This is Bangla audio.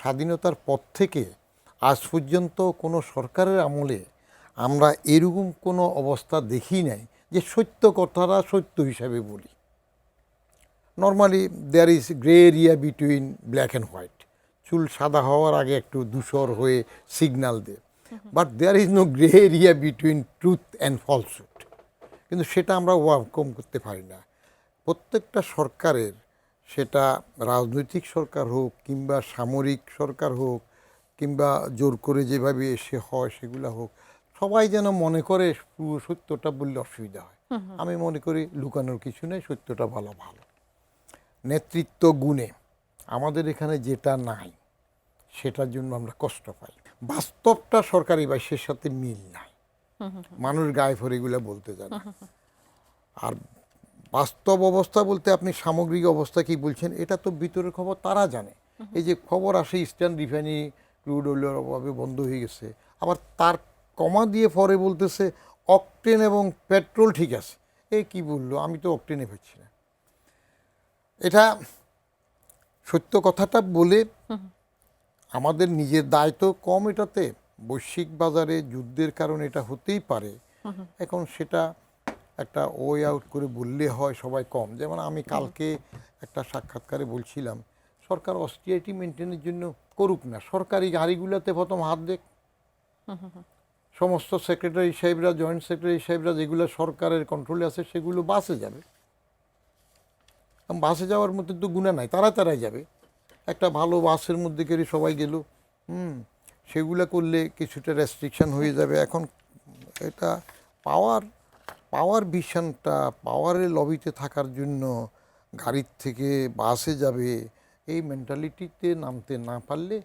স্বাধীনতার পর থেকে আজ পর্যন্ত কোনো সরকারের আমলে আমরা এরকম কোনো অবস্থা দেখি নাই যে সত্য কথাটা সত্য হিসাবে বলি। Normally there is grey area between black and white. চুল সাদা হওয়ার আগে একটু ধূসর হয়ে সিগন্যাল দেয়, but there is no grey area between truth and falsehood. কিন্তু সেটা আমরা ওভারকাম করতে পারি না। প্রত্যেকটা সরকারের, সেটা রাজনৈতিক সরকার হোক কিংবা সামরিক সরকার হোক কিংবা জোর করে যেভাবে এসে হয় সেগুলো হোক, সবাই যেন মনে করে পুরো সত্যটা বললে অসুবিধা হয়। আমি মনে করি লুকানোর কিছু নেই, সত্যটা ভালো ভালো। নেতৃত্ব গুণে আমাদের এখানে যেটা নাই সেটার জন্য আমরা কষ্ট পাই। বাস্তবটা সরকারি বাইশের সাথে মিল নাই, মানুষ গায়ে ফরে এগুলো বলতে জানে। আর বাস্তব অবস্থা বলতে আপনি সামগ্রিক অবস্থা কি বলছেন, এটা তো ভিতরের খবর তারা জানে। এই যে খবর আসে ইস্টার্ন রিফাইনারি ক্রুড অয়েলের অভাবে বন্ধ হয়ে গেছে, আবার তার কমা দিয়ে পরে বলতেছে অকটেন এবং পেট্রোল ঠিক আছে। এই কি বললো, আমি তো অকটেনে পাচ্ছি না। এটা সত্য কথাটা বলে আমাদের নিজের দায়িত্ব কম এটাতে। বৈশ্বিক বাজারে যুদ্ধের কারণে এটা হতেই পারে, এখন সেটা একটা ওয়ে আউট করে বললে হয় সবাই কম। যেমন আমি কালকে একটা সাক্ষাৎকারে বলছিলাম, সরকার অস্টিয়ারিটি মেনটেনের জন্য করুক না, সরকারি গাড়িগুলোতে প্রথম হাত দেখ। সমস্ত সেক্রেটারি সাহেবরা, জয়েন্ট সেক্রেটারি সাহেবরা যেগুলো সরকারের কন্ট্রোলে আছে সেগুলো বাসে যাবে। বাসে যাওয়ার মধ্যে তো গুণা নাই, তারাই যাবে। একটা ভালো বাসের মধ্যে করে সবাই গেল, সেগুলো করলে কিছুটা রেস্ট্রিকশন হয়ে যাবে। এখন এটা পাওয়ার ভিশনটা, পাওয়ারের লবিতে থাকার জন্য গাড়ির থেকে বাসে যাবে, এই মেন্টালিটিতে নামতে না পারলে